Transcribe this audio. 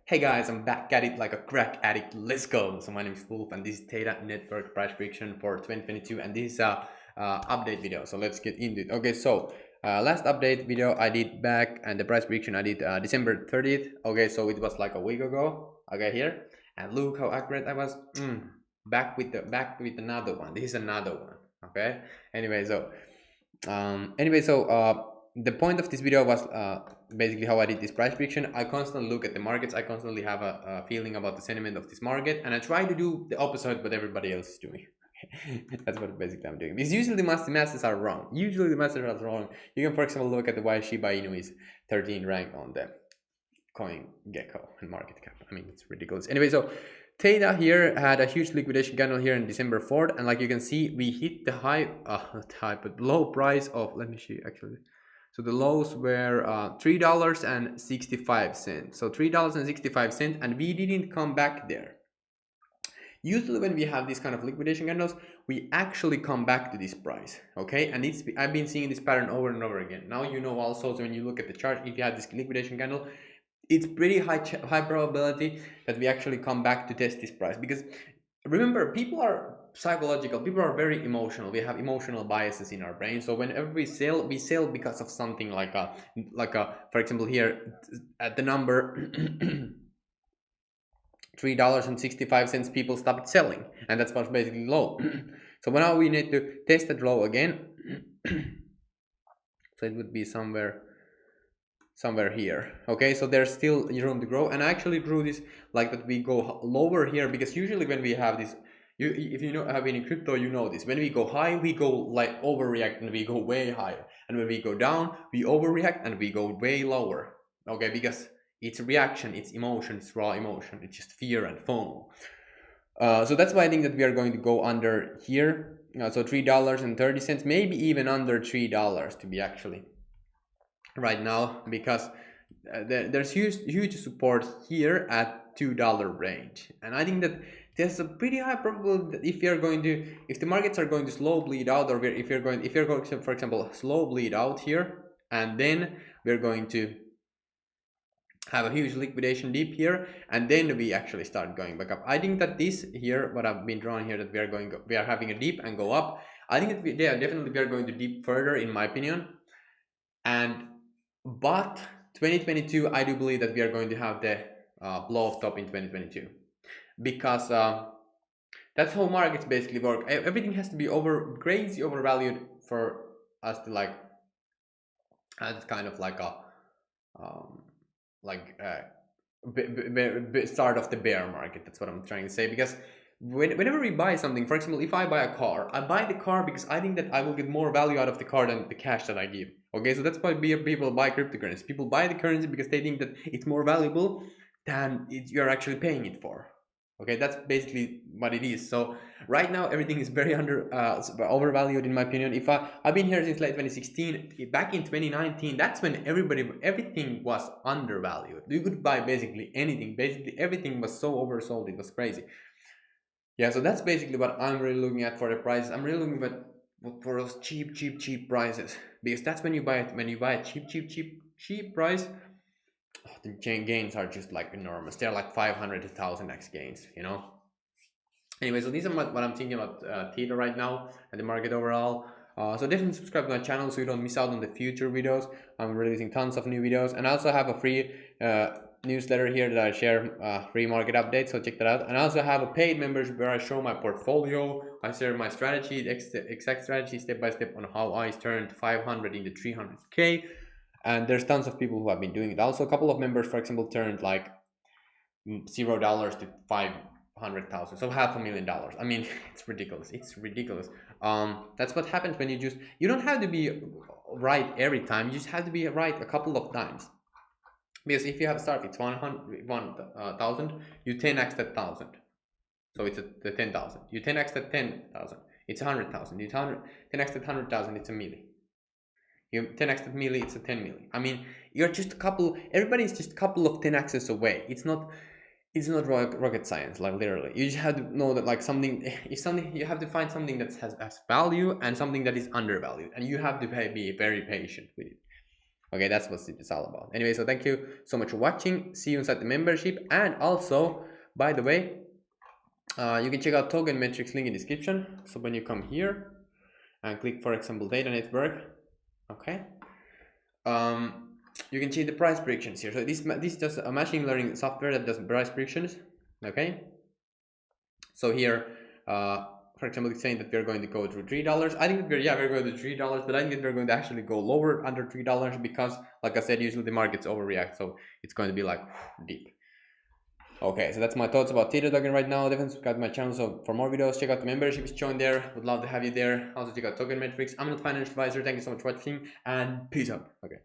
Hey guys, I'm back at it like a crack addict. Let's go. So my name is Wolf, and this is Theta Network price prediction for 2022, and this is a update video. So let's get into it. Okay, so last update video I did back, and the price prediction I did December 30th. Okay, so it was like a week ago. Okay, here, and look how accurate I was. Back with another one. This is another one. Okay. Anyway, so the point of this video was basically how I did this price prediction. I constantly look at the markets. I constantly have a feeling about the sentiment of this market, and I try to do the opposite what everybody else is doing. That's what basically I'm doing, because usually the masses are wrong. Usually the masses are wrong. You can, for example, look at the why Shiba Inu is 13 rank on the coin gecko and market cap. I mean, it's ridiculous. Anyway, so Theta here had a huge liquidation candle here in December 4th, and like you can see, we hit the but low price of, let me see actually. So the lows were $3.65. So $3.65, and we didn't come back there. Usually when we have these kind of liquidation candles, we actually come back to this price, okay? And I've been seeing this pattern over and over again. Now you know also, so when you look at the chart, if you have this liquidation candle, it's pretty high probability that we actually come back to test this price, because remember, people are psychological, people are very emotional. We have emotional biases in our brain. So whenever we sell because of something like a for example here at the number $3.65, people stopped selling, and that's what's basically low. So now we need to test that low again. So it would be somewhere here. Okay, so there's still room to grow, and I actually drew this like that we go lower here, because usually when we have this, if you know have been in crypto, you know this, when we go high we go like overreact and we go way higher, and when we go down we overreact and we go way lower. Okay, because it's reaction, it's emotion, it's raw emotion, it's just fear and FOMO. So that's why I think that we are going to go under here, so $3.30, maybe even under $3 to be actually right now, because there's huge support here at $2 range, and I think that there's a pretty high probability that if the markets are going to slow bleed out, or if you're going to, for example, slow bleed out here, and then we're going to have a huge liquidation dip here, and then we actually start going back up. I think that this here, what I've been drawing here, that we are having a dip and go up. I think that definitely we are going to dip further, in my opinion. But 2022, I do believe that we are going to have the blow off top in 2022, because that's how markets basically work. Everything has to be crazy overvalued for us to like as kind of like a start of the bear market. That's what I'm trying to say, because whenever we buy something, for example, if I buy a car, I buy the car because I think that I will get more value out of the car than the cash that I give. Okay, so that's why people buy cryptocurrency. People buy the currency because they think that it's more valuable than you're actually paying it for. Okay, that's basically what it is. So right now everything is very overvalued, in my opinion. I've been here since late 2016. Back in 2019, that's when everything was undervalued. You could buy basically anything. Basically everything was so oversold, it was crazy. Yeah, so that's basically what I'm really looking at for the prices. I'm really looking for those cheap prices, because that's when you buy it. When you buy a cheap price, the gains are just like enormous. They're like 500 to 1000x gains, you know. Anyway, so these are what I'm thinking about Theta right now and the market overall. So definitely subscribe to my channel so you don't miss out on the future videos. I'm releasing tons of new videos, and I also have a free newsletter here that I share free market updates, so check that out. And I also have a paid membership where I show my portfolio. I share my strategy, the exact strategy, step by step, on how I turned 500 into 300k. And there's tons of people who have been doing it. Also, a couple of members, for example, turned like $0 to 500,000, so $500,000. I mean, it's ridiculous. That's what happens when you don't have to be right every time. You just have to be right a couple of times. Because if you have a start, it's 1,000, you 10x that 1,000, so it's the 10,000. You 10x that 10,000, it's 100,000. You 10x that 100,000, it's a million. You 10x that million, it's a 10 million. I mean, you're just everybody's just a couple of 10x's away. It's not rocket science, like literally. You just have to know that like you have to find something that has value and something that is undervalued, and you have to be very patient with it. Okay, that's what it's all about. Anyway, so thank you so much for watching. See you inside the membership. And also, by the way, you can check out token metrics link in description. So when you come here and click, for example, data network, okay, you can change the price predictions here. So this is just a machine learning software that does price predictions. Okay, so here, for example, it's saying that we're going to go to $3. I think that we're going to $3, but I think that we're going to actually go lower under $3 because, like I said, usually the markets overreact, so it's going to be like deep. Okay, so that's my thoughts about Theta token right now. Definitely subscribe to my channel so for more videos. Check out the memberships, join there. Would love to have you there. Also check out token metrics. I'm not a financial advisor. Thank you so much for watching and peace out. Okay.